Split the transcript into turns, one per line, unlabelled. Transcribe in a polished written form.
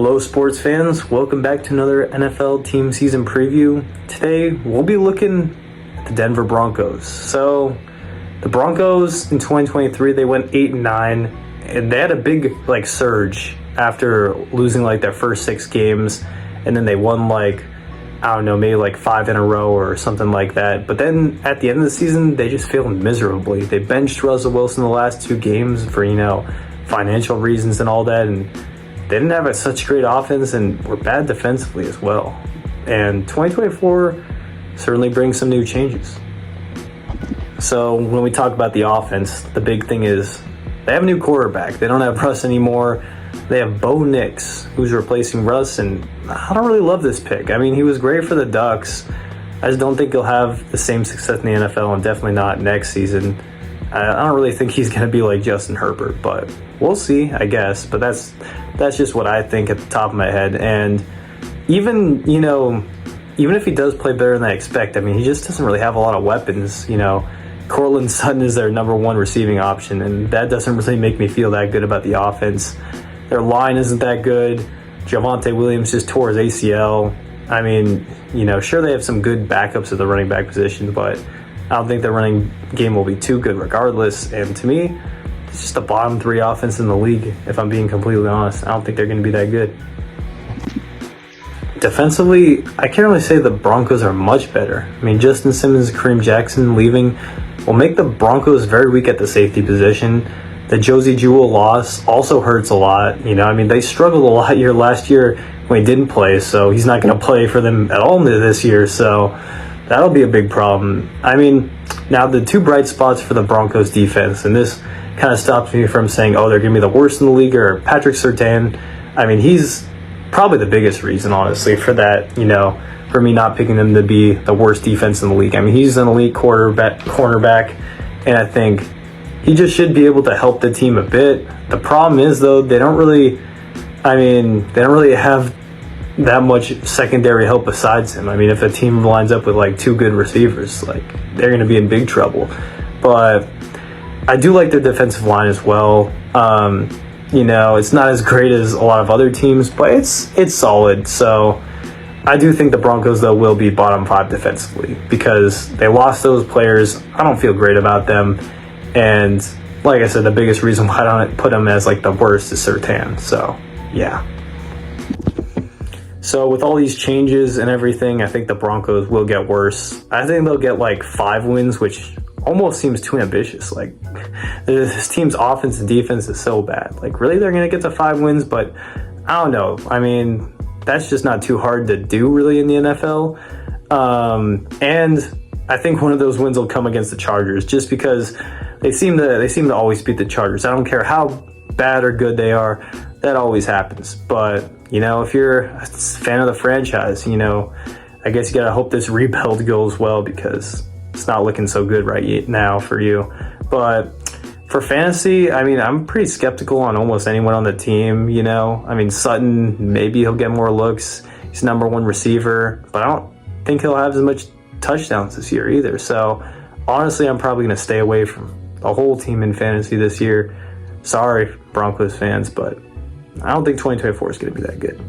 Hello sports fans, welcome back to another NFL team season preview. Today we'll be looking at the Denver Broncos. So the Broncos in 2023, they went 8-9 and they had a big surge after losing their first 6 games, and then they won maybe 5 in a row or something like that. But then at the end of the season, they just failed miserably. They benched Russell Wilson the last 2 games for financial reasons and all that, and they didn't have such great offense and were bad defensively as well. And 2024 certainly brings some new changes. So when we talk about the offense, the big thing is they have a new quarterback. They don't have Russ anymore. They have Bo Nix, who's replacing Russ, and I don't really love this pick. I mean, he was great for the Ducks. I just don't think he'll have the same success in the NFL, and definitely not next season. I don't really think he's going to be like Justin Herbert, but we'll see, I guess. But that's just what I think at the top of my head. And even if he does play better than I expect, I mean, he just doesn't really have a lot of weapons. Cortland Sutton is their number 1 receiving option, and that doesn't really make me feel that good about the offense. Their line isn't that good. Javonte Williams just tore his ACL. I mean, sure, they have some good backups at the running back position, but I don't think the running game will be too good regardless. And to me, it's just the bottom 3 offense in the league, if I'm being completely honest. I don't think they're going to be that good. Defensively, I can't really say the Broncos are much better. I mean, Justin Simmons and Kareem Jackson leaving will make the Broncos very weak at the safety position. The Josie Jewell loss also hurts a lot. They struggled a lot last year when he didn't play, so he's not going to play for them at all this year, so that'll be a big problem. I mean, now the 2 bright spots for the Broncos defense, and this kind of stops me from saying, oh, they're going to be the worst in the league, or Patrick Surtain. I mean, he's probably the biggest reason, honestly, for that, for me not picking them to be the worst defense in the league. I mean, he's an elite cornerback, and I think he just should be able to help the team a bit. The problem is, though, they don't really have that much secondary help besides him. I mean, if a team lines up with 2 good receivers, they're going to be in big trouble. But I do like their defensive line as well. It's not as great as a lot of other teams, but it's solid. So I do think the Broncos, though, will be bottom 5 defensively because they lost those players. I don't feel great about them. And like I said, the biggest reason why I don't put them as the worst is Surtain. So, yeah. So with all these changes and everything, I think the Broncos will get worse. I think they'll get 5 wins, which almost seems too ambitious. This team's offense and defense is so bad. Really, they're going to get to 5 wins, but I don't know. I mean, that's just not too hard to do, really, in the NFL. And I think one of those wins will come against the Chargers, just because they seem to always beat the Chargers. I don't care how bad or good they are, that always happens. But if you're a fan of the franchise, I guess you gotta hope this rebuild goes well because it's not looking so good right now for you. But for fantasy, I mean, I'm pretty skeptical on almost anyone on the team. I mean, Sutton, maybe he'll get more looks. He's number 1 receiver, but I don't think he'll have as much touchdowns this year either. So honestly, I'm probably going to stay away from the whole team in fantasy this year. Sorry, Broncos fans, but I don't think 2024 is going to be that good.